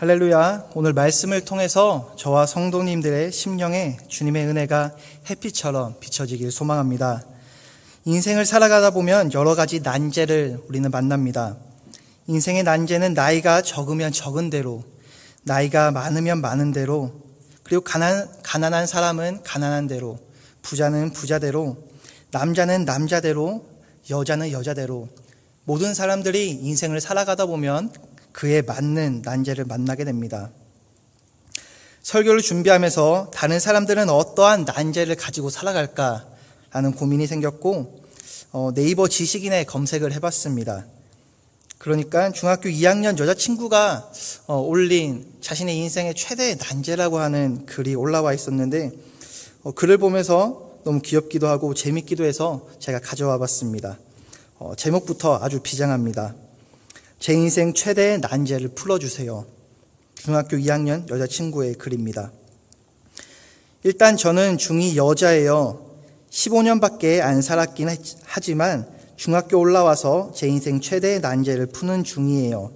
할렐루야. 오늘 말씀을 통해서 저와 성도님들의 심령에 주님의 은혜가 햇빛처럼 비춰지길 소망합니다. 인생을 살아가다 보면 여러 가지 난제를 우리는 만납니다. 인생의 난제는 나이가 적으면 적은 대로, 나이가 많으면 많은 대로, 그리고 가난한 사람은 가난한 대로, 부자는 부자대로, 남자는 남자대로, 여자는 여자대로, 모든 사람들이 인생을 살아가다 보면 그에 맞는 난제를 만나게 됩니다. 설교를 준비하면서 다른 사람들은 어떠한 난제를 가지고 살아갈까라는 고민이 생겼고 네이버 지식인에 검색을 해봤습니다. 그러니까 중학교 2학년 여자친구가 올린 자신의 인생의 최대의 난제라고 하는 글이 올라와 있었는데 글을 보면서 너무 귀엽기도 하고 재밌기도 해서 제가 가져와 봤습니다. 제목부터 아주 비장합니다. 제 인생 최대의 난제를 풀어주세요. 중학교 2학년 여자친구의 글입니다. 일단 저는 중2 여자예요. 15년밖에 안 살았긴 하지만 중학교 올라와서 제 인생 최대의 난제를 푸는 중이에요.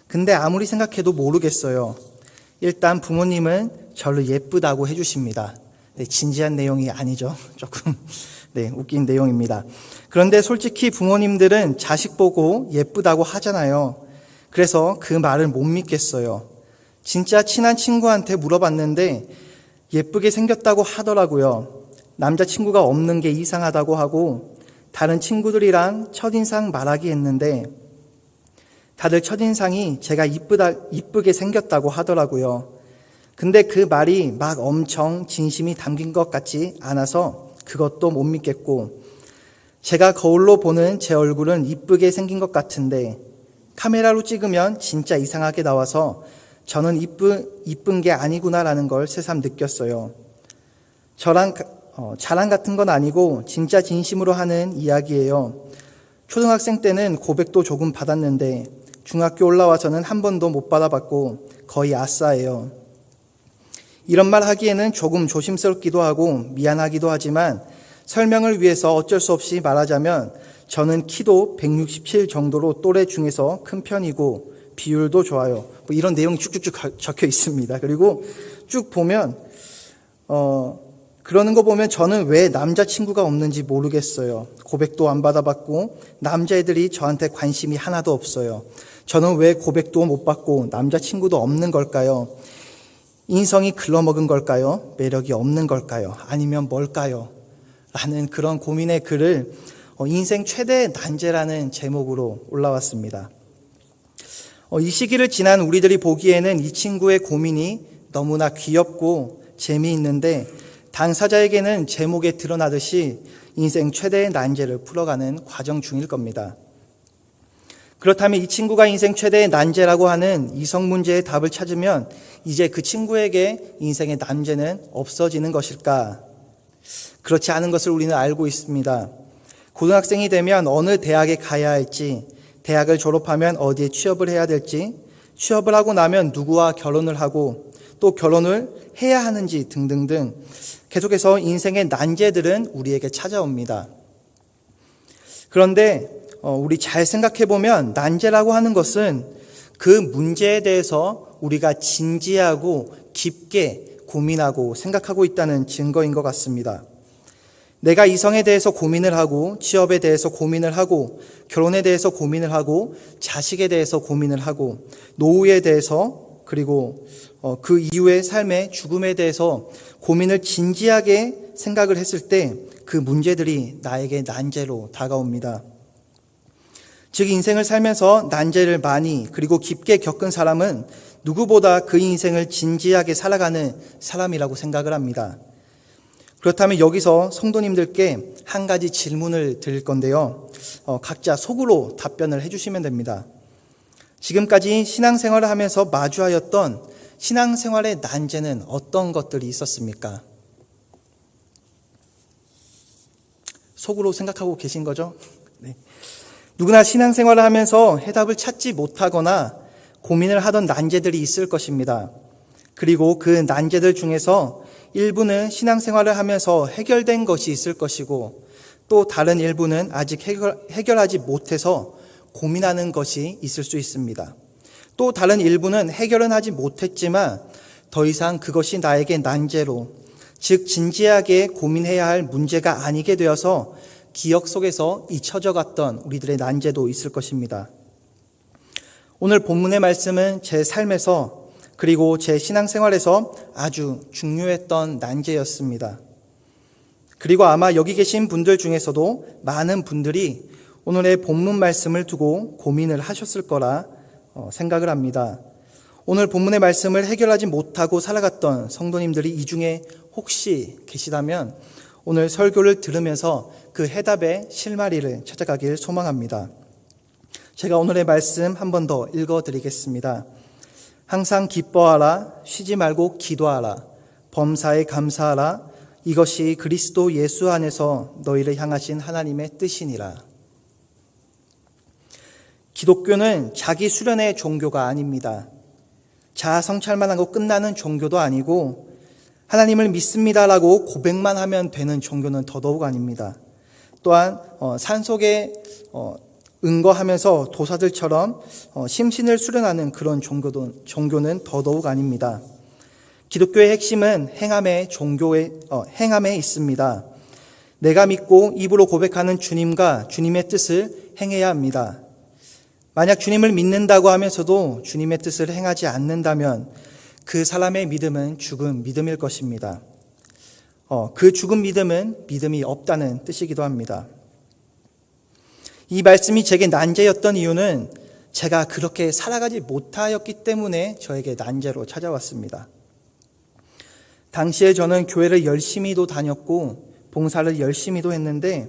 근데 아무리 생각해도 모르겠어요. 일단 부모님은 저를 예쁘다고 해주십니다. 네, 진지한 내용이 아니죠. 조금 웃긴 내용입니다. 그런데 솔직히 부모님들은 자식 보고 예쁘다고 하잖아요. 그래서 그 말을 못 믿겠어요. 진짜 친한 친구한테 물어봤는데 예쁘게 생겼다고 하더라고요. 남자친구가 없는 게 이상하다고 하고 다른 친구들이랑 첫인상 말하기 했는데 다들 첫인상이 제가 이쁘게 생겼다고 하더라고요. 근데 그 말이 막 엄청 진심이 담긴 것 같지 않아서 그것도 못 믿겠고 제가 거울로 보는 제 얼굴은 이쁘게 생긴 것 같은데 카메라로 찍으면 진짜 이상하게 나와서 저는 이쁜 게 아니구나라는 걸 새삼 느꼈어요. 저랑 자랑 같은 건 아니고 진짜 진심으로 하는 이야기예요. 초등학생 때는 고백도 조금 받았는데 중학교 올라와서는 한 번도 못 받아봤고 거의 아싸예요. 이런 말 하기에는 조금 조심스럽기도 하고 미안하기도 하지만 설명을 위해서 어쩔 수 없이 말하자면 저는 키도 167 정도로 또래 중에서 큰 편이고 비율도 좋아요. 이런 내용이 쭉쭉쭉 적혀 있습니다. 그리고 쭉 보면 그러는 거 보면 저는 왜 남자친구가 없는지 모르겠어요. 고백도 안 받아봤고 남자애들이 저한테 관심이 하나도 없어요. 저는 왜 고백도 못 받고 남자친구도 없는 걸까요? 인성이 글러먹은 걸까요? 매력이 없는 걸까요? 아니면 뭘까요? 라는 그런 고민의 글을 인생 최대의 난제라는 제목으로 올라왔습니다. 이 시기를 지난 우리들이 보기에는 이 친구의 고민이 너무나 귀엽고 재미있는데 당사자에게는 제목에 드러나듯이 인생 최대의 난제를 풀어가는 과정 중일 겁니다. 그렇다면 이 친구가 인생 최대의 난제라고 하는 이성 문제의 답을 찾으면 이제 그 친구에게 인생의 난제는 없어지는 것일까? 그렇지 않은 것을 우리는 알고 있습니다. 고등학생이 되면 어느 대학에 가야 할지, 대학을 졸업하면 어디에 취업을 해야 될지, 취업을 하고 나면 누구와 결혼을 하고 또 결혼을 해야 하는지 등등등 계속해서 인생의 난제들은 우리에게 찾아옵니다. 그런데 우리 잘 생각해보면 난제라고 하는 것은 그 문제에 대해서 우리가 진지하고 깊게 고민하고 생각하고 있다는 증거인 것 같습니다. 내가 이성에 대해서 고민을 하고 취업에 대해서 고민을 하고 결혼에 대해서 고민을 하고 자식에 대해서 고민을 하고 노후에 대해서 그리고 그 이후의 삶의 죽음에 대해서 고민을 진지하게 생각을 했을 때 그 문제들이 나에게 난제로 다가옵니다. 즉 인생을 살면서 난제를 많이 그리고 깊게 겪은 사람은 누구보다 그 인생을 진지하게 살아가는 사람이라고 생각을 합니다. 그렇다면 여기서 성도님들께 한 가지 질문을 드릴 건데요. 각자 속으로 답변을 해주시면 됩니다. 지금까지 신앙생활을 하면서 마주하였던 신앙생활의 난제는 어떤 것들이 있었습니까? 속으로 생각하고 계신 거죠? 네. 누구나 신앙생활을 하면서 해답을 찾지 못하거나 고민을 하던 난제들이 있을 것입니다. 그리고 그 난제들 중에서 일부는 신앙생활을 하면서 해결된 것이 있을 것이고 또 다른 일부는 아직 해결하지 못해서 고민하는 것이 있을 수 있습니다. 또 다른 일부는 해결은 하지 못했지만 더 이상 그것이 나에게 난제로, 즉 진지하게 고민해야 할 문제가 아니게 되어서 기억 속에서 잊혀져 갔던 우리들의 난제도 있을 것입니다. 오늘 본문의 말씀은 제 삶에서 그리고 제 신앙생활에서 아주 중요했던 난제였습니다. 그리고 아마 여기 계신 분들 중에서도 많은 분들이 오늘의 본문 말씀을 두고 고민을 하셨을 거라 생각을 합니다. 오늘 본문의 말씀을 해결하지 못하고 살아갔던 성도님들이 이 중에 혹시 계시다면 오늘 설교를 들으면서 그 해답의 실마리를 찾아가길 소망합니다. 제가 오늘의 말씀 한 번 더 읽어드리겠습니다. 항상 기뻐하라, 쉬지 말고 기도하라, 범사에 감사하라, 이것이 그리스도 예수 안에서 너희를 향하신 하나님의 뜻이니라. 기독교는 자기 수련의 종교가 아닙니다. 자아 성찰만 하고 끝나는 종교도 아니고 하나님을 믿습니다라고 고백만 하면 되는 종교는 더더욱 아닙니다. 또한 산속에 은거하면서 도사들처럼 심신을 수련하는 그런 종교는 더더욱 아닙니다. 기독교의 핵심은 행함에 있습니다. 내가 믿고 입으로 고백하는 주님과 주님의 뜻을 행해야 합니다. 만약 주님을 믿는다고 하면서도 주님의 뜻을 행하지 않는다면 그 사람의 믿음은 죽은 믿음일 것입니다. 그 죽은 믿음은 믿음이 없다는 뜻이기도 합니다. 이 말씀이 제게 난제였던 이유는 제가 그렇게 살아가지 못하였기 때문에 저에게 난제로 찾아왔습니다. 당시에 저는 교회를 열심히도 다녔고 봉사를 열심히도 했는데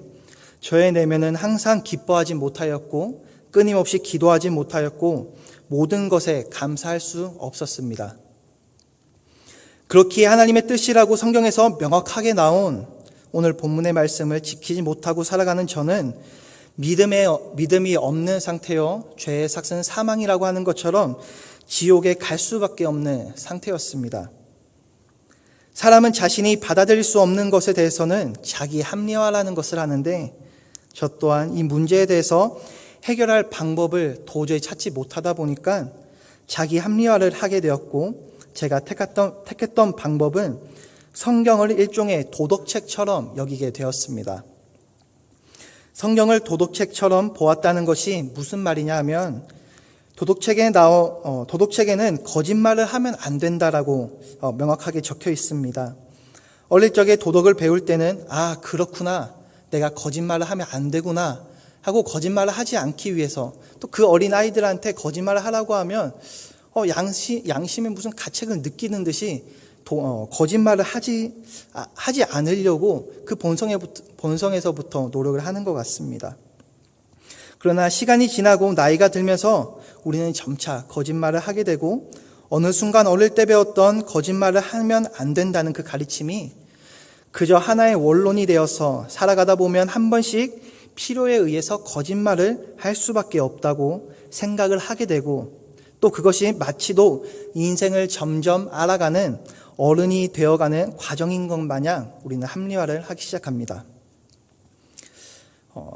저의 내면은 항상 기뻐하지 못하였고 끊임없이 기도하지 못하였고 모든 것에 감사할 수 없었습니다. 그렇기에 하나님의 뜻이라고 성경에서 명확하게 나온 오늘 본문의 말씀을 지키지 못하고 살아가는 저는 믿음이 없는 상태여 죄의 삭은 사망이라고 하는 것처럼 지옥에 갈 수밖에 없는 상태였습니다. 사람은 자신이 받아들일 수 없는 것에 대해서는 자기 합리화라는 것을 하는데 저 또한 이 문제에 대해서 해결할 방법을 도저히 찾지 못하다 보니까 자기 합리화를 하게 되었고 제가 택했던 방법은 성경을 일종의 도덕책처럼 여기게 되었습니다. 성경을 도덕책처럼 보았다는 것이 무슨 말이냐 하면 도덕책에는 거짓말을 하면 안 된다라고 명확하게 적혀 있습니다. 어릴 적에 도덕을 배울 때는 그렇구나, 내가 거짓말을 하면 안 되구나 하고 거짓말을 하지 않기 위해서 또 그 어린 아이들한테 거짓말을 하라고 하면 양심의 무슨 가책을 느끼는 듯이 거짓말을 하지 않으려고 그 본성에서부터 노력을 하는 것 같습니다. 그러나 시간이 지나고 나이가 들면서 우리는 점차 거짓말을 하게 되고 어느 순간 어릴 때 배웠던 거짓말을 하면 안 된다는 그 가르침이 그저 하나의 원론이 되어서 살아가다 보면 한 번씩 필요에 의해서 거짓말을 할 수밖에 없다고 생각을 하게 되고 또 그것이 마치도 인생을 점점 알아가는 어른이 되어가는 과정인 것 마냥 우리는 합리화를 하기 시작합니다.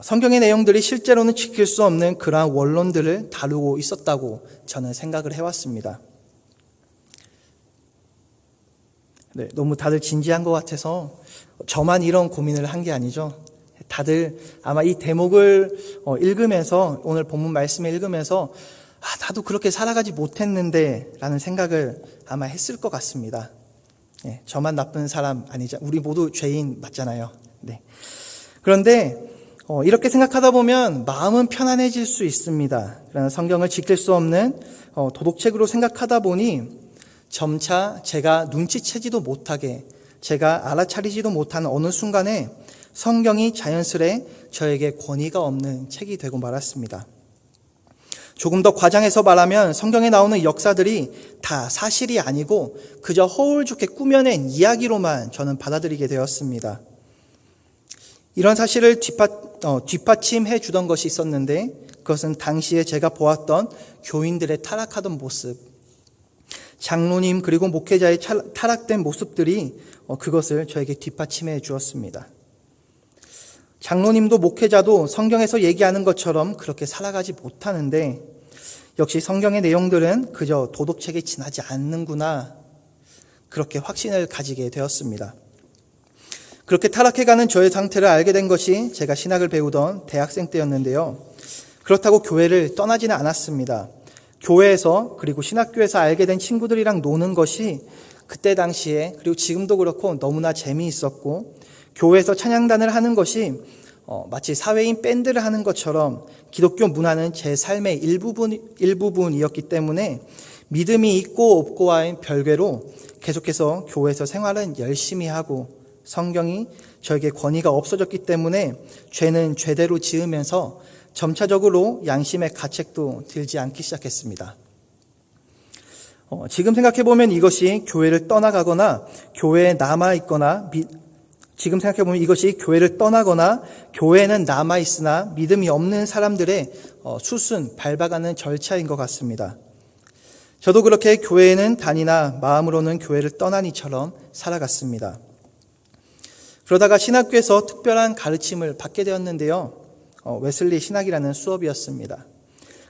성경의 내용들이 실제로는 지킬 수 없는 그러한 원론들을 다루고 있었다고 저는 생각을 해왔습니다. 네, 너무 다들 진지한 것 같아서 저만 이런 고민을 한 게 아니죠. 다들 아마 이 대목을 읽으면서 오늘 본문 말씀을 읽으면서 나도 그렇게 살아가지 못했는데 라는 생각을 아마 했을 것 같습니다. 네, 저만 나쁜 사람 아니죠. 우리 모두 죄인 맞잖아요. 네. 그런데 이렇게 생각하다 보면 마음은 편안해질 수 있습니다. 그러나 성경을 지킬 수 없는 도덕책으로 생각하다 보니 점차 제가 눈치채지도 못하게 제가 알아차리지도 못하는 어느 순간에 성경이 자연스레 저에게 권위가 없는 책이 되고 말았습니다. 조금 더 과장해서 말하면 성경에 나오는 역사들이 다 사실이 아니고 그저 허울 좋게 꾸며낸 이야기로만 저는 받아들이게 되었습니다. 이런 사실을 뒷받침해 주던 것이 있었는데 그것은 당시에 제가 보았던 교인들의 타락하던 모습, 장로님 그리고 목회자의 타락된 모습들이 그것을 저에게 뒷받침해 주었습니다. 장로님도 목회자도 성경에서 얘기하는 것처럼 그렇게 살아가지 못하는데 역시 성경의 내용들은 그저 도덕책에 지나지 않는구나, 그렇게 확신을 가지게 되었습니다. 그렇게 타락해가는 저의 상태를 알게 된 것이 제가 신학을 배우던 대학생 때였는데요. 그렇다고 교회를 떠나지는 않았습니다. 교회에서 그리고 신학교에서 알게 된 친구들이랑 노는 것이 그때 당시에 그리고 지금도 그렇고 너무나 재미있었고, 교회에서 찬양단을 하는 것이 마치 사회인 밴드를 하는 것처럼 기독교 문화는 제 삶의 일부분이었기 때문에 믿음이 있고 없고와의 별개로 계속해서 교회에서 생활은 열심히 하고, 성경이 저에게 권위가 없어졌기 때문에 죄는 죄대로 지으면서 점차적으로 양심의 가책도 들지 않기 시작했습니다. 지금 생각해보면 이것이 교회를 떠나가거나 교회에 남아있거나 지금 생각해보면 이것이 교회를 떠나거나 교회에는 남아있으나 믿음이 없는 사람들의 수순 밟아가는 절차인 것 같습니다. 저도 그렇게 교회에는 다니나 마음으로는 교회를 떠난 이처럼 살아갔습니다. 그러다가 신학교에서 특별한 가르침을 받게 되었는데요. 웨슬리 신학이라는 수업이었습니다.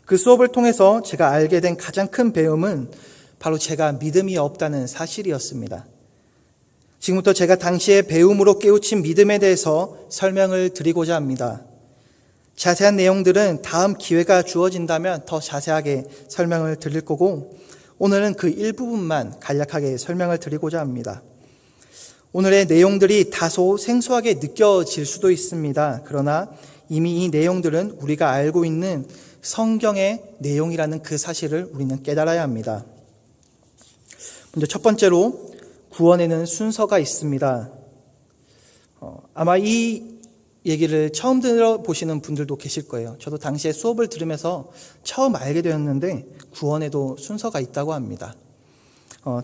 그 수업을 통해서 제가 알게 된 가장 큰 배움은 바로 제가 믿음이 없다는 사실이었습니다. 지금부터 제가 당시에 배움으로 깨우친 믿음에 대해서 설명을 드리고자 합니다. 자세한 내용들은 다음 기회가 주어진다면 더 자세하게 설명을 드릴 거고, 오늘은 그 일부분만 간략하게 설명을 드리고자 합니다. 오늘의 내용들이 다소 생소하게 느껴질 수도 있습니다. 그러나 이미 이 내용들은 우리가 알고 있는 성경의 내용이라는 그 사실을 우리는 깨달아야 합니다. 먼저 첫 번째로 구원에는 순서가 있습니다. 아마 이 얘기를 처음 들어보시는 분들도 계실 거예요. 저도 당시에 수업을 들으면서 처음 알게 되었는데 구원에도 순서가 있다고 합니다.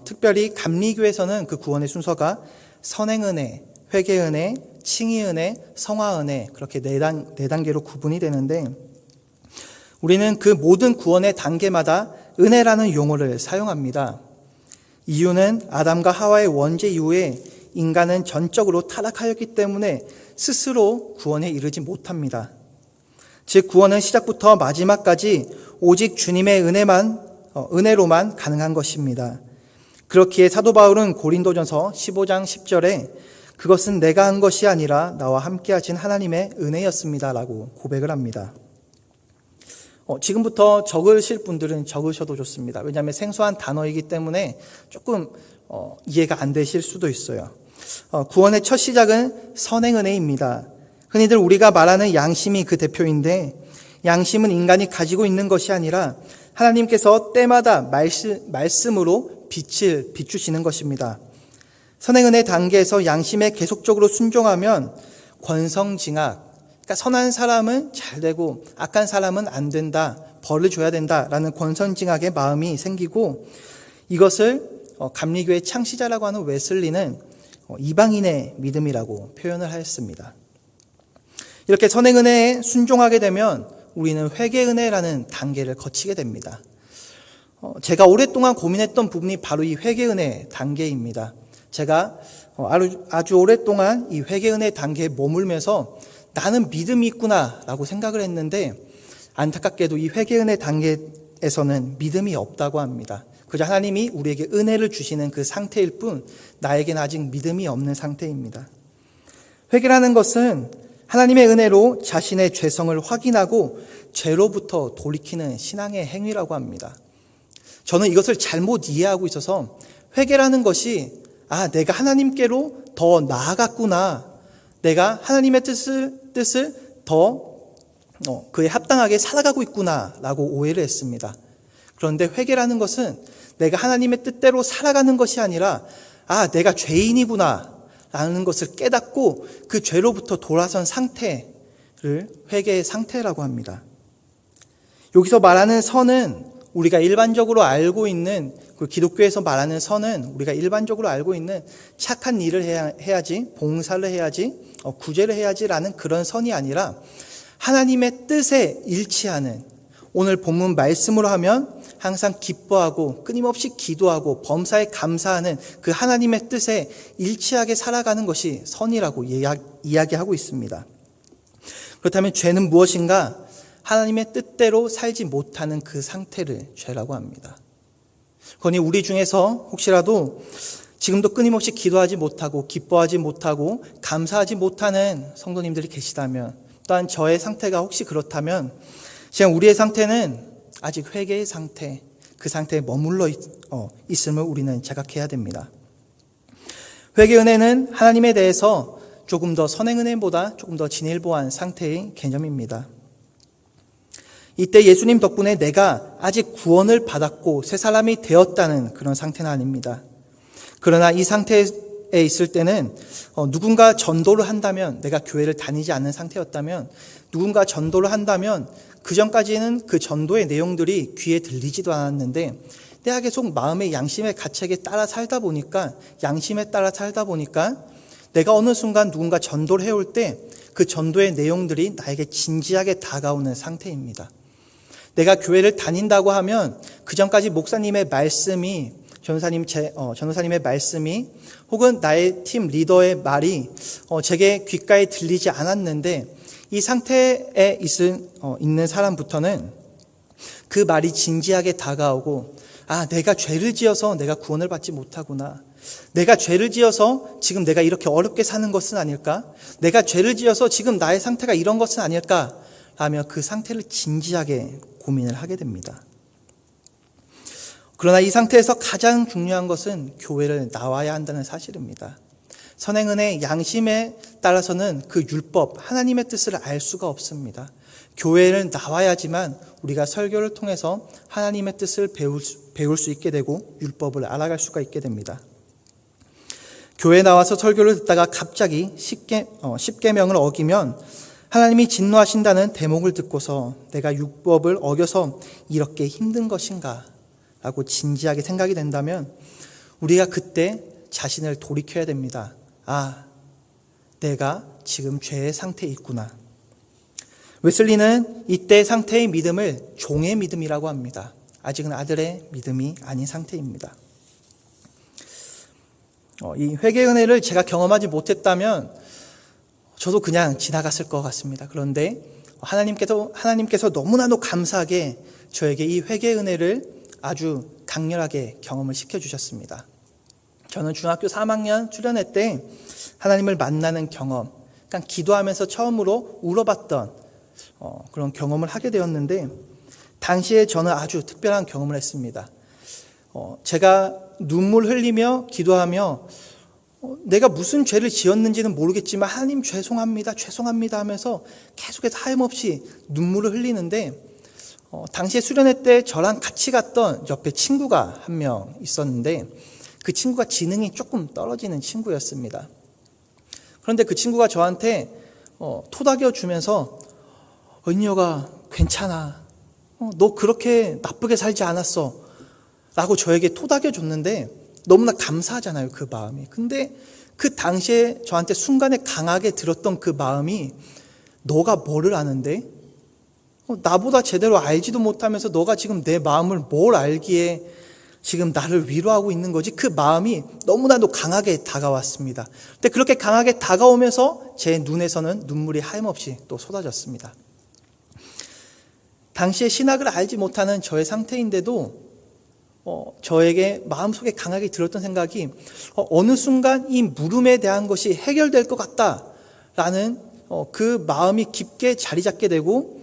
특별히 감리교에서는 그 구원의 순서가 선행은혜, 회개은혜, 칭의은혜, 성화은혜, 그렇게 네 단계로 구분이 되는데, 우리는 그 모든 구원의 단계마다 은혜라는 용어를 사용합니다. 이유는 아담과 하와의 원죄 이후에 인간은 전적으로 타락하였기 때문에 스스로 구원에 이르지 못합니다. 즉 구원은 시작부터 마지막까지 오직 주님의 은혜로만 가능한 것입니다. 그렇기에 사도 바울은 고린도전서 15장 10절에 그것은 내가 한 것이 아니라 나와 함께 하신 하나님의 은혜였습니다 라고 고백을 합니다. 지금부터 적으실 분들은 적으셔도 좋습니다. 왜냐하면 생소한 단어이기 때문에 조금 이해가 안 되실 수도 있어요. 구원의 첫 시작은 선행은혜입니다. 흔히들 우리가 말하는 양심이 그 대표인데, 양심은 인간이 가지고 있는 것이 아니라 하나님께서 때마다 말씀으로 빛을 비추시는 것입니다. 선행은혜 단계에서 양심에 계속적으로 순종하면 권성징악, 그러니까 선한 사람은 잘 되고 악한 사람은 안 된다, 벌을 줘야 된다라는 권선징악의 마음이 생기고, 이것을 감리교의 창시자라고 하는 웨슬리는 이방인의 믿음이라고 표현을 하였습니다. 이렇게 선행은혜에 순종하게 되면 우리는 회개은혜라는 단계를 거치게 됩니다. 제가 오랫동안 고민했던 부분이 바로 이 회개은혜 단계입니다. 제가 아주 오랫동안 이 회개은혜 단계에 머물면서 나는 믿음이 있구나 라고 생각을 했는데, 안타깝게도 이 회개은혜 단계에서는 믿음이 없다고 합니다. 그저 하나님이 우리에게 은혜를 주시는 그 상태일 뿐 나에게는 아직 믿음이 없는 상태입니다. 회개라는 것은 하나님의 은혜로 자신의 죄성을 확인하고 죄로부터 돌이키는 신앙의 행위라고 합니다. 저는 이것을 잘못 이해하고 있어서 회개라는 것이 내가 하나님께로 더 나아갔구나, 내가 하나님의 뜻을 더 그에 합당하게 살아가고 있구나 라고 오해를 했습니다. 그런데 회개라는 것은 내가 하나님의 뜻대로 살아가는 것이 아니라 내가 죄인이구나 라는 것을 깨닫고 그 죄로부터 돌아선 상태를 회개의 상태라고 합니다. 여기서 말하는 선은 우리가 일반적으로 알고 있는, 그 기독교에서 말하는 선은 우리가 일반적으로 알고 있는 착한 일을 해야지, 봉사를 해야지, 구제를 해야지라는 그런 선이 아니라 하나님의 뜻에 일치하는, 오늘 본문 말씀으로 하면 항상 기뻐하고 끊임없이 기도하고 범사에 감사하는 그 하나님의 뜻에 일치하게 살아가는 것이 선이라고 이야기하고 있습니다. 그렇다면 죄는 무엇인가? 하나님의 뜻대로 살지 못하는 그 상태를 죄라고 합니다. 그러니 우리 중에서 혹시라도 지금도 끊임없이 기도하지 못하고 기뻐하지 못하고 감사하지 못하는 성도님들이 계시다면, 또한 저의 상태가 혹시 그렇다면, 지금 우리의 상태는 아직 회개의 상태, 그 상태에 머물러 있음을 우리는 자각해야 됩니다. 회개 은혜는 하나님에 대해서 조금 더 선행 은혜보다 조금 더 진일보한 상태의 개념입니다. 이때 예수님 덕분에 내가 아직 구원을 받았고 새 사람이 되었다는 그런 상태는 아닙니다. 그러나 이 상태에 있을 때는 누군가 전도를 한다면, 내가 교회를 다니지 않는 상태였다면 누군가 전도를 한다면 그 전까지는 그 전도의 내용들이 귀에 들리지도 않았는데, 내가 계속 마음의 양심의 가책에 따라 살다 보니까, 양심에 따라 살다 보니까 내가 어느 순간 누군가 전도를 해올 때 그 전도의 내용들이 나에게 진지하게 다가오는 상태입니다. 내가 교회를 다닌다고 하면 그 전까지 목사님의 말씀이, 전도사님의 말씀이, 혹은 나의 팀 리더의 말이 제게 귓가에 들리지 않았는데, 이 상태에 있는 사람부터는 그 말이 진지하게 다가오고, 내가 죄를 지어서 내가 구원을 받지 못하구나. 내가 죄를 지어서 지금 내가 이렇게 어렵게 사는 것은 아닐까? 내가 죄를 지어서 지금 나의 상태가 이런 것은 아닐까? 라며 그 상태를 진지하게 고민을 하게 됩니다. 그러나 이 상태에서 가장 중요한 것은 교회를 나와야 한다는 사실입니다. 선행은의 양심에 따라서는 그 율법, 하나님의 뜻을 알 수가 없습니다. 교회를 나와야지만 우리가 설교를 통해서 하나님의 뜻을 배울 수 있게 되고 율법을 알아갈 수가 있게 됩니다. 교회에 나와서 설교를 듣다가 갑자기 10계명을 어기면 하나님이 진노하신다는 대목을 듣고서 내가 율법을 어겨서 이렇게 힘든 것인가 라고 진지하게 생각이 된다면, 우리가 그때 자신을 돌이켜야 됩니다. 내가 지금 죄의 상태에 있구나. 웨슬리는 이때 상태의 믿음을 종의 믿음이라고 합니다. 아직은 아들의 믿음이 아닌 상태입니다. 이 회개의 은혜를 제가 경험하지 못했다면 저도 그냥 지나갔을 것 같습니다. 그런데 하나님께서 너무나도 감사하게 저에게 이 회개의 은혜를 아주 강렬하게 경험을 시켜주셨습니다. 저는 중학교 3학년 수련회 때 하나님을 만나는 경험, 그러니까 기도하면서 처음으로 울어봤던 그런 경험을 하게 되었는데, 당시에 저는 아주 특별한 경험을 했습니다. 제가 눈물 흘리며 기도하며 내가 무슨 죄를 지었는지는 모르겠지만 하나님 죄송합니다 하면서 계속해서 하염없이 눈물을 흘리는데, 당시에 수련회 때 저랑 같이 갔던 옆에 친구가 한 명 있었는데, 그 친구가 지능이 조금 떨어지는 친구였습니다. 그런데 그 친구가 저한테 토닥여 주면서 은희여가 괜찮아, 너 그렇게 나쁘게 살지 않았어 라고 저에게 토닥여 줬는데, 너무나 감사하잖아요, 그 마음이. 근데 그 당시에 저한테 순간에 강하게 들었던 그 마음이, 너가 뭐를 아는데? 나보다 제대로 알지도 못하면서 너가 지금 내 마음을 뭘 알기에 지금 나를 위로하고 있는 거지? 그 마음이 너무나도 강하게 다가왔습니다. 근데 그렇게 강하게 다가오면서 제 눈에서는 눈물이 하염없이 또 쏟아졌습니다. 당시에 신학을 알지 못하는 저의 상태인데도 저에게 마음속에 강하게 들었던 생각이, 어느 순간 이 물음에 대한 것이 해결될 것 같다라는 그 마음이 깊게 자리 잡게 되고,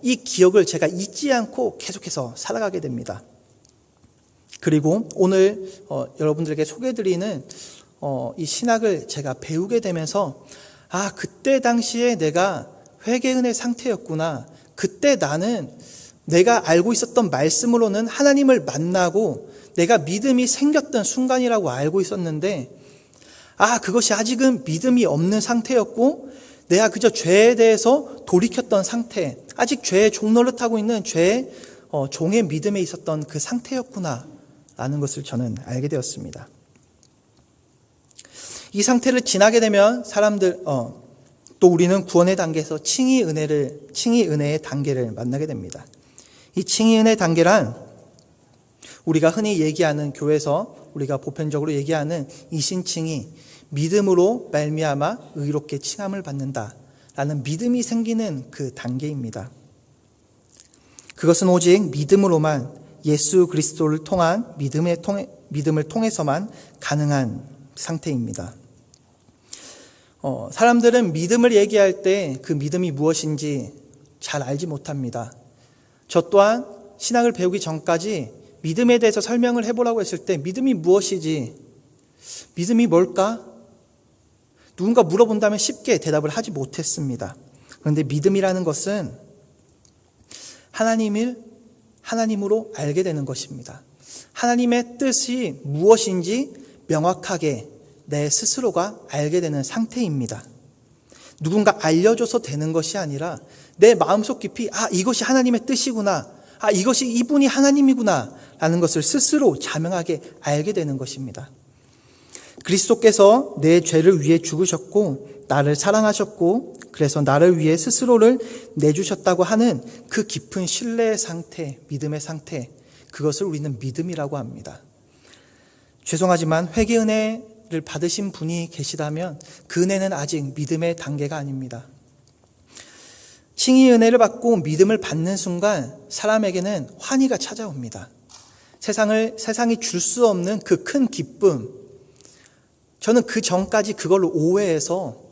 이 기억을 제가 잊지 않고 계속해서 살아가게 됩니다. 그리고 오늘 여러분들에게 소개해드리는 이 신학을 제가 배우게 되면서, 그때 당시에 내가 회개은의 상태였구나. 그때 나는 내가 알고 있었던 말씀으로는 하나님을 만나고 내가 믿음이 생겼던 순간이라고 알고 있었는데, 그것이 아직은 믿음이 없는 상태였고, 내가 그저 죄에 대해서 돌이켰던 상태, 아직 죄의 종로를 타고 있는 죄의 종의 믿음에 있었던 그 상태였구나 라는 것을 저는 알게 되었습니다. 이 상태를 지나게 되면 또 우리는 구원의 단계에서 칭의 은혜의 단계를 만나게 됩니다. 이 칭의 은혜 단계란 우리가 흔히 얘기하는, 교회에서 우리가 보편적으로 얘기하는 이신칭의, 믿음으로 말미암아 의롭게 칭함을 받는다라는 믿음이 생기는 그 단계입니다. 그것은 오직 믿음으로만, 예수 그리스도를 통한 믿음을 통해서만 가능한 상태입니다. 사람들은 믿음을 얘기할 때 그 믿음이 무엇인지 잘 알지 못합니다. 저 또한 신학을 배우기 전까지 믿음에 대해서 설명을 해보라고 했을 때 믿음이 무엇이지, 믿음이 뭘까? 누군가 물어본다면 쉽게 대답을 하지 못했습니다. 그런데 믿음이라는 것은 하나님으로 알게 되는 것입니다. 하나님의 뜻이 무엇인지 명확하게 내 스스로가 알게 되는 상태입니다. 누군가 알려줘서 되는 것이 아니라 내 마음속 깊이 이것이 하나님의 뜻이구나, 이것이 이분이 하나님이구나 라는 것을 스스로 자명하게 알게 되는 것입니다. 그리스도께서 내 죄를 위해 죽으셨고 나를 사랑하셨고 그래서 나를 위해 스스로를 내주셨다고 하는 그 깊은 신뢰의 상태, 믿음의 상태, 그것을 우리는 믿음이라고 합니다. 죄송하지만 회개 은혜를 받으신 분이 계시다면 그 은혜는 아직 믿음의 단계가 아닙니다. 칭의 은혜를 받고 믿음을 받는 순간 사람에게는 환희가 찾아옵니다. 세상이 줄 수 없는 그 큰 기쁨, 저는 그 전까지 그걸로 오해해서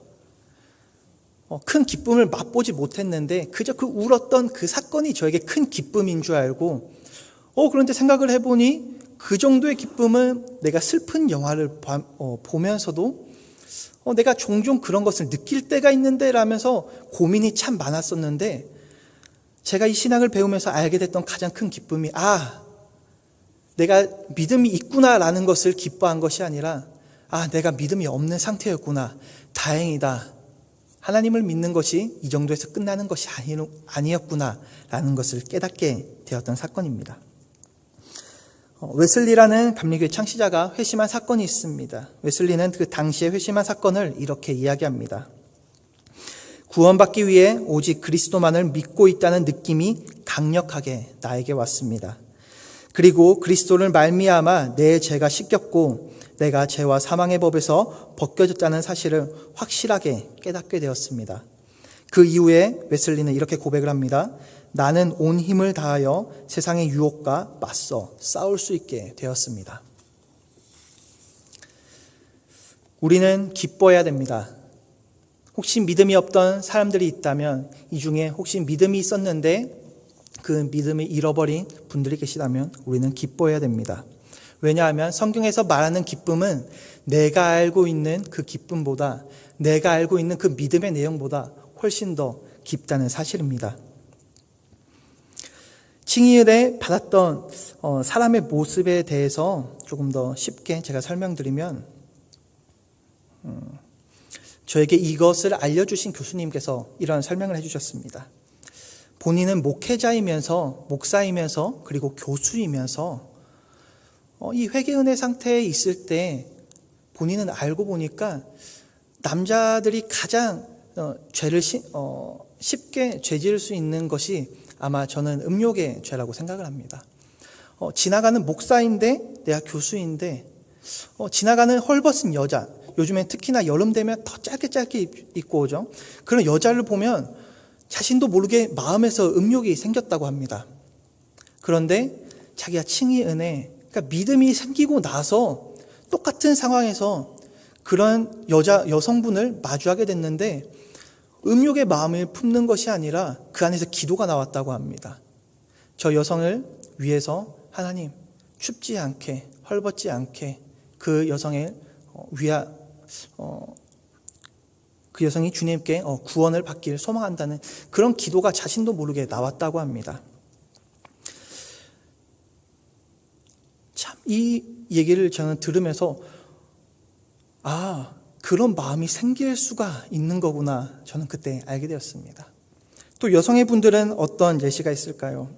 큰 기쁨을 맛보지 못했는데 그저 그 울었던 그 사건이 저에게 큰 기쁨인 줄 알고 그런데 생각을 해보니 그 정도의 기쁨은 내가 슬픈 영화를 보면서도 내가 종종 그런 것을 느낄 때가 있는데 라면서 고민이 참 많았었는데 제가 이 신학을 배우면서 알게 됐던 가장 큰 기쁨이 내가 믿음이 있구나라는 것을 기뻐한 것이 아니라 내가 믿음이 없는 상태였구나, 다행이다, 하나님을 믿는 것이 이 정도에서 끝나는 것이 아니었구나라는 것을 깨닫게 되었던 사건입니다. 웨슬리라는 감리교회 창시자가 회심한 사건이 있습니다. 웨슬리는 그 당시에 회심한 사건을 이렇게 이야기합니다. 구원받기 위해 오직 그리스도만을 믿고 있다는 느낌이 강력하게 나에게 왔습니다. 그리고 그리스도를 말미암아 내 죄가 씻겼고 내가 죄와 사망의 법에서 벗겨졌다는 사실을 확실하게 깨닫게 되었습니다. 그 이후에 웨슬리는 이렇게 고백을 합니다. 나는 온 힘을 다하여 세상의 유혹과 맞서 싸울 수 있게 되었습니다. 우리는 기뻐해야 됩니다. 혹시 믿음이 없던 사람들이 있다면, 이 중에 혹시 믿음이 있었는데 그 믿음을 잃어버린 분들이 계시다면 우리는 기뻐해야 됩니다. 왜냐하면 성경에서 말하는 기쁨은 내가 알고 있는 그 기쁨보다, 내가 알고 있는 그 믿음의 내용보다 훨씬 더 깊다는 사실입니다. 칭의 은혜 받았던 사람의 모습에 대해서 조금 더 쉽게 제가 설명드리면, 저에게 이것을 알려주신 교수님께서 이런 설명을 해주셨습니다. 본인은 목사이면서 그리고 교수이면서 이 회개 은혜 상태에 있을 때 본인은 알고 보니까 남자들이 가장 죄를 쉽게 죄지을 수 있는 것이 아마 저는 음욕의 죄라고 생각을 합니다. 지나가는 목사인데 내가 교수인데 지나가는 헐벗은 여자, 요즘엔 특히나 여름 되면 더 짧게 입고 오죠. 그런 여자를 보면 자신도 모르게 마음에서 음욕이 생겼다고 합니다. 그런데 자기가 칭의 은혜, 그러니까 믿음이 생기고 나서 똑같은 상황에서 그런 여성분을 마주하게 됐는데 음욕의 마음을 품는 것이 아니라 그 안에서 기도가 나왔다고 합니다. 저 여성을 위해서 하나님, 춥지 않게, 헐벗지 않게 그 여성의 그 여성이 주님께 구원을 받기를 소망한다는 그런 기도가 자신도 모르게 나왔다고 합니다. 참, 이 얘기를 저는 들으면서 그런 마음이 생길 수가 있는 거구나, 저는 그때 알게 되었습니다. 또 여성의 분들은 어떤 예시가 있을까요?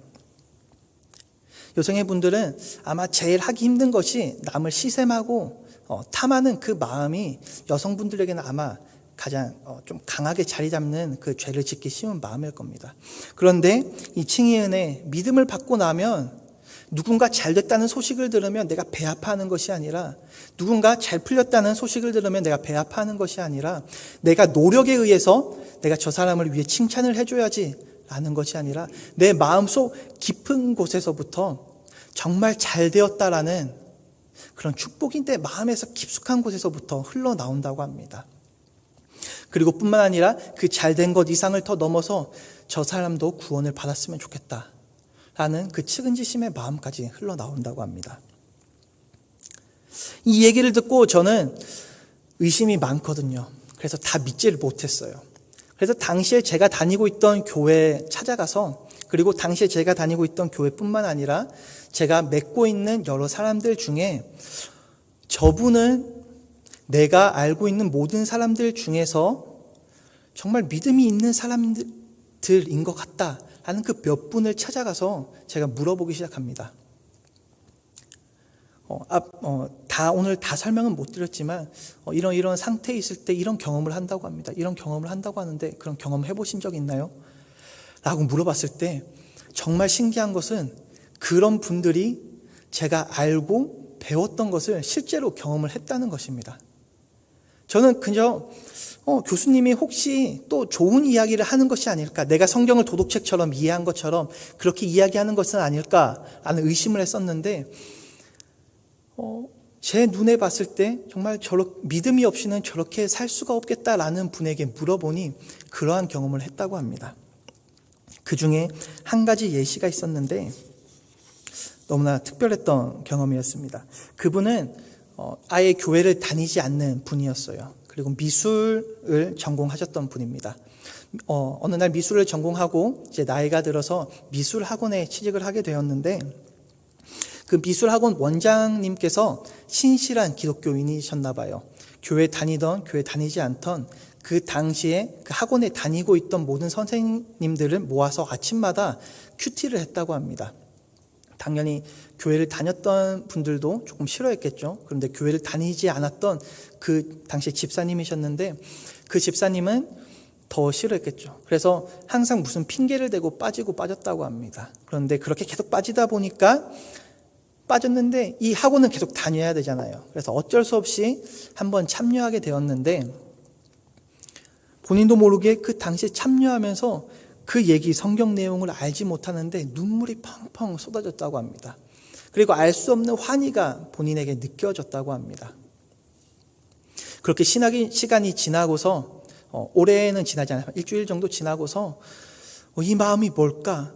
여성의 분들은 아마 제일 하기 힘든 것이 남을 시샘하고 탐하는 그 마음이 여성분들에게는 아마 가장 좀 강하게 자리 잡는 그 죄를 짓기 쉬운 마음일 겁니다. 그런데 이 칭의 은혜, 믿음을 받고 나면 누군가 잘 됐다는 소식을 들으면 내가 배 아파하는 것이 아니라, 누군가 잘 풀렸다는 소식을 들으면 내가 배 아파하는 것이 아니라, 내가 노력에 의해서 내가 저 사람을 위해 칭찬을 해줘야지 라는 것이 아니라 내 마음속 깊은 곳에서부터 정말 잘 되었다라는 그런 축복이 내 마음에서 깊숙한 곳에서부터 흘러나온다고 합니다. 그리고 뿐만 아니라 그 잘된 것 이상을 더 넘어서 저 사람도 구원을 받았으면 좋겠다라는 그 측은지심의 마음까지 흘러나온다고 합니다. 이 얘기를 듣고 저는 의심이 많거든요. 그래서 다 믿지를 못했어요. 그래서 당시에 제가 다니고 있던 교회에 찾아가서, 그리고 당시에 제가 다니고 있던 교회뿐만 아니라 제가 맺고 있는 여러 사람들 중에 저분은 내가 알고 있는 모든 사람들 중에서 정말 믿음이 있는 사람들인 것 같다라는 그 몇 분을 찾아가서 제가 물어보기 시작합니다. 오늘 다 설명은 못 드렸지만 이런 상태에 있을 때 이런 경험을 한다고 합니다. 이런 경험을 한다고 하는데 그런 경험 해보신 적 있나요? 라고 물어봤을 때 정말 신기한 것은 그런 분들이 제가 알고 배웠던 것을 실제로 경험을 했다는 것입니다. 저는 그저 교수님이 혹시 또 좋은 이야기를 하는 것이 아닐까, 내가 성경을 도덕책처럼 이해한 것처럼 그렇게 이야기하는 것은 아닐까라는 의심을 했었는데 제 눈에 봤을 때 정말 믿음이 없이는 저렇게 살 수가 없겠다라는 분에게 물어보니 그러한 경험을 했다고 합니다. 그 중에 한 가지 예시가 있었는데 너무나 특별했던 경험이었습니다. 그분은 아예 교회를 다니지 않는 분이었어요. 그리고 미술을 전공하셨던 분입니다. 어느 날 미술을 전공하고 이제 나이가 들어서 미술학원에 취직을 하게 되었는데 그 미술학원 원장님께서 신실한 기독교인이셨나 봐요. 교회 다니던 교회 다니지 않던 그 당시에 그 학원에 다니고 있던 모든 선생님들을 모아서 아침마다 큐티를 했다고 합니다. 당연히 교회를 다녔던 분들도 조금 싫어했겠죠. 그런데 교회를 다니지 않았던 그 당시 집사님이셨는데 그 집사님은 더 싫어했겠죠. 그래서 항상 무슨 핑계를 대고 빠졌다고 합니다. 그런데 그렇게 계속 빠지다 보니까 빠졌는데 이 학원은 계속 다녀야 되잖아요. 그래서 어쩔 수 없이 한번 참여하게 되었는데 본인도 모르게 그 당시에 참여하면서 그 얘기, 성경 내용을 알지 못하는데 눈물이 펑펑 쏟아졌다고 합니다. 그리고 알 수 없는 환희가 본인에게 느껴졌다고 합니다. 그렇게 시간이 지나고서 올해는 지나지 않아요. 일주일 정도 지나고서 이 마음이 뭘까?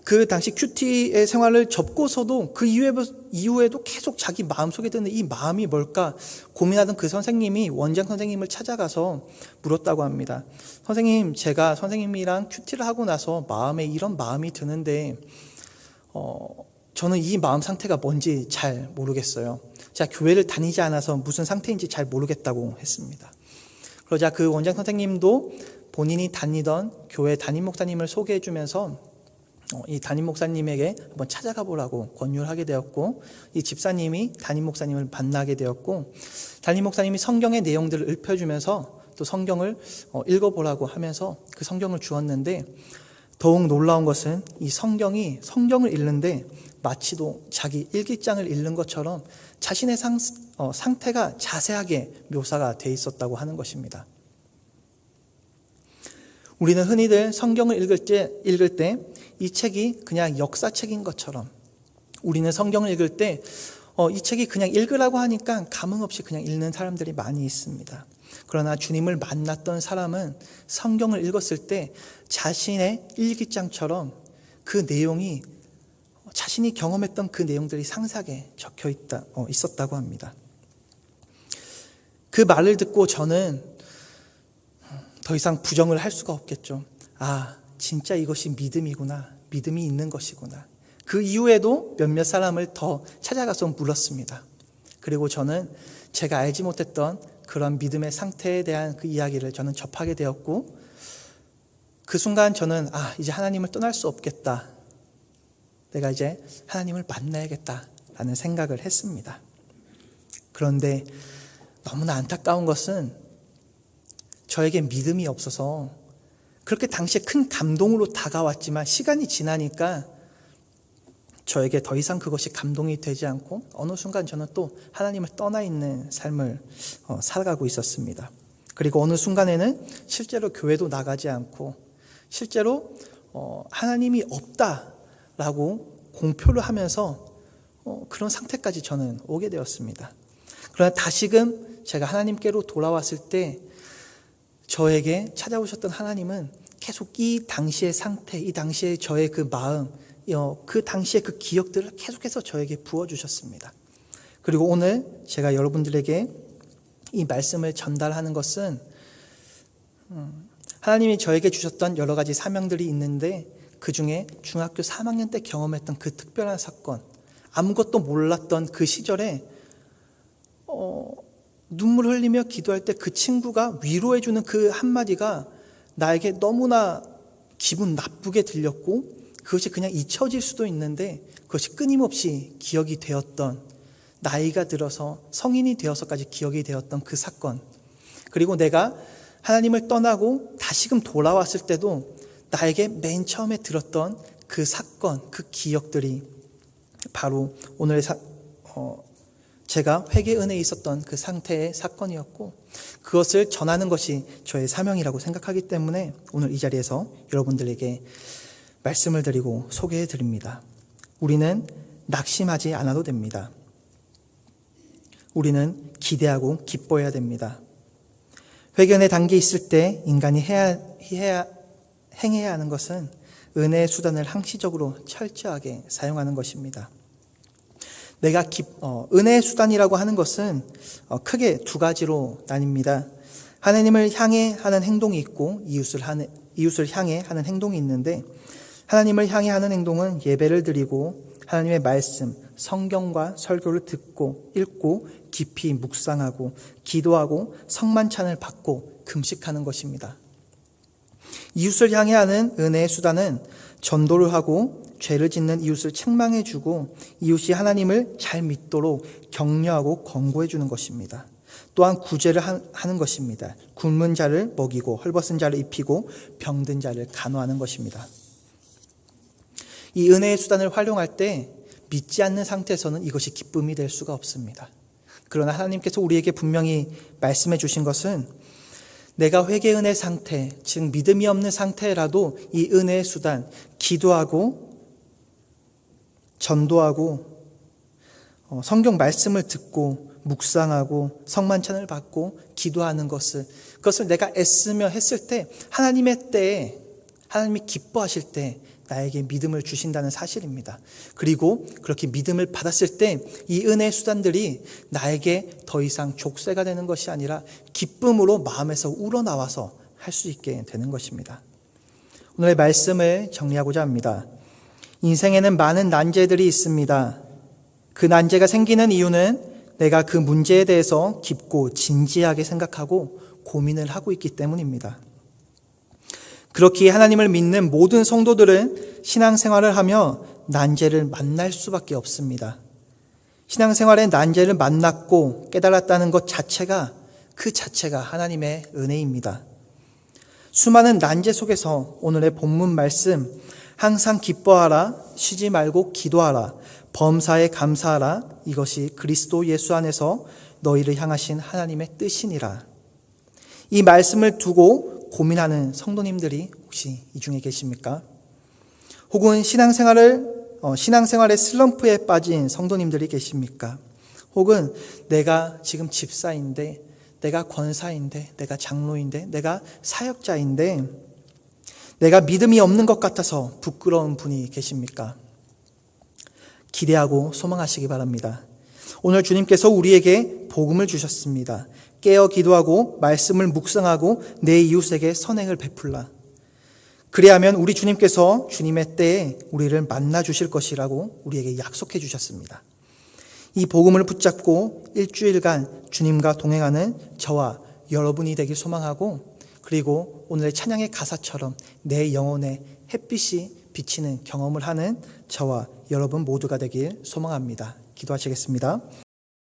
그 당시 큐티의 생활을 접고서도 그 이후에도 계속 자기 마음속에 드는 이 마음이 뭘까 고민하던 그 선생님이 원장 선생님을 찾아가서 물었다고 합니다. 선생님, 제가 선생님이랑 큐티를 하고 나서 마음에 이런 마음이 드는데 저는 이 마음 상태가 뭔지 잘 모르겠어요. 제가 교회를 다니지 않아서 무슨 상태인지 잘 모르겠다고 했습니다. 그러자 그 원장 선생님도 본인이 다니던 교회 담임 목사님을 소개해 주면서 이 담임 목사님에게 한번 찾아가 보라고 권유를 하게 되었고 이 집사님이 담임 목사님을 만나게 되었고 담임 목사님이 성경의 내용들을 읊어주면서 또 성경을 읽어보라고 하면서 그 성경을 주었는데 더욱 놀라운 것은 이 성경을 읽는데 마치도 자기 일기장을 읽는 것처럼 자신의 상태가 자세하게 묘사가 돼 있었다고 하는 것입니다. 우리는 흔히들 성경을 읽을 때 이 책이 그냥 역사책인 것처럼 우리는 성경을 읽을 때 이 책이 그냥 읽으라고 하니까 감흥 없이 그냥 읽는 사람들이 많이 있습니다. 그러나 주님을 만났던 사람은 성경을 읽었을 때 자신의 일기장처럼 그 내용이 자신이 경험했던 그 내용들이 상세하게 적혀 있었다고 합니다. 그 말을 듣고 저는 더 이상 부정을 할 수가 없겠죠. 진짜 이것이 믿음이구나. 믿음이 있는 것이구나. 그 이후에도 몇몇 사람을 더 찾아가서 물었습니다. 그리고 저는 제가 알지 못했던 그런 믿음의 상태에 대한 그 이야기를 저는 접하게 되었고 그 순간 저는 이제 하나님을 떠날 수 없겠다. 내가 이제 하나님을 만나야겠다라는 생각을 했습니다. 그런데 너무나 안타까운 것은 저에게 믿음이 없어서 그렇게 당시에 큰 감동으로 다가왔지만 시간이 지나니까 저에게 더 이상 그것이 감동이 되지 않고 어느 순간 저는 또 하나님을 떠나 있는 삶을 살아가고 있었습니다. 그리고 어느 순간에는 실제로 교회도 나가지 않고 실제로 하나님이 없다라고 공표를 하면서 그런 상태까지 저는 오게 되었습니다. 그러나 다시금 제가 하나님께로 돌아왔을 때 저에게 찾아오셨던 하나님은 계속 이 당시의 상태, 이 당시의 저의 그 마음, 그 당시의 그 기억들을 계속해서 저에게 부어주셨습니다. 그리고 오늘 제가 여러분들에게 이 말씀을 전달하는 것은 하나님이 저에게 주셨던 여러 가지 사명들이 있는데 그 중에 중학교 3학년 때 경험했던 그 특별한 사건, 아무것도 몰랐던 그 시절에 눈물 흘리며 기도할 때 그 친구가 위로해주는 그 한마디가 나에게 너무나 기분 나쁘게 들렸고 그것이 그냥 잊혀질 수도 있는데 그것이 끊임없이 기억이 되었던, 나이가 들어서 성인이 되어서까지 기억이 되었던 그 사건, 그리고 내가 하나님을 떠나고 다시금 돌아왔을 때도 나에게 맨 처음에 들었던 그 사건, 그 기억들이 바로 오늘의 제가 회개 은혜에 있었던 그 상태의 사건이었고 그것을 전하는 것이 저의 사명이라고 생각하기 때문에 오늘 이 자리에서 여러분들에게 말씀을 드리고 소개해 드립니다. 우리는 낙심하지 않아도 됩니다. 우리는 기대하고 기뻐해야 됩니다. 회개에 담겨 있을 때 인간이 행해야 하는 것은 은혜의 수단을 항시적으로 철저하게 사용하는 것입니다. 은혜의 수단이라고 하는 것은 크게 두 가지로 나뉩니다. 하나님을 향해 하는 행동이 있고 이웃을 향해 하는 행동이 있는데 하나님을 향해 하는 행동은 예배를 드리고 하나님의 말씀, 성경과 설교를 듣고 읽고 깊이 묵상하고 기도하고 성만찬을 받고 금식하는 것입니다. 이웃을 향해 하는 은혜의 수단은 전도를 하고 죄를 짓는 이웃을 책망해주고 이웃이 하나님을 잘 믿도록 격려하고 권고해 주는 것입니다. 또한 구제를 하는 것입니다. 굶은 자를 먹이고 헐벗은 자를 입히고 병든 자를 간호하는 것입니다. 이 은혜의 수단을 활용할 때 믿지 않는 상태에서는 이것이 기쁨이 될 수가 없습니다. 그러나 하나님께서 우리에게 분명히 말씀해 주신 것은 내가 회개 은혜 상태, 즉 믿음이 없는 상태라도 이 은혜의 수단, 기도하고 전도하고 성경 말씀을 듣고 묵상하고 성만찬을 받고 기도하는 그것을 내가 애쓰며 했을 때 하나님의 때에 하나님이 기뻐하실 때 나에게 믿음을 주신다는 사실입니다. 그리고 그렇게 믿음을 받았을 때 이 은혜의 수단들이 나에게 더 이상 족쇄가 되는 것이 아니라 기쁨으로 마음에서 우러나와서 할 수 있게 되는 것입니다. 오늘의 말씀을 정리하고자 합니다. 인생에는 많은 난제들이 있습니다. 그 난제가 생기는 이유는 내가 그 문제에 대해서 깊고 진지하게 생각하고 고민을 하고 있기 때문입니다. 그렇기에 하나님을 믿는 모든 성도들은 신앙생활을 하며 난제를 만날 수밖에 없습니다. 신앙생활의 난제를 만났고 깨달았다는 것 자체가 하나님의 은혜입니다. 수많은 난제 속에서 오늘의 본문 말씀, 항상 기뻐하라, 쉬지 말고 기도하라, 범사에 감사하라, 이것이 그리스도 예수 안에서 너희를 향하신 하나님의 뜻이니라. 이 말씀을 두고 고민하는 성도님들이 혹시 이 중에 계십니까? 혹은 신앙생활의 슬럼프에 빠진 성도님들이 계십니까? 혹은 내가 지금 집사인데, 내가 권사인데, 내가 장로인데, 내가 사역자인데 내가 믿음이 없는 것 같아서 부끄러운 분이 계십니까? 기대하고 소망하시기 바랍니다. 오늘 주님께서 우리에게 복음을 주셨습니다. 깨어 기도하고 말씀을 묵상하고 내 이웃에게 선행을 베풀라. 그리하면 우리 주님께서 주님의 때에 우리를 만나 주실 것이라고 우리에게 약속해 주셨습니다. 이 복음을 붙잡고 일주일간 주님과 동행하는 저와 여러분이 되길 소망하고, 그리고 오늘의 찬양의 가사처럼 내 영혼에 햇빛이 비치는 경험을 하는 저와 여러분 모두가 되길 소망합니다. 기도하시겠습니다.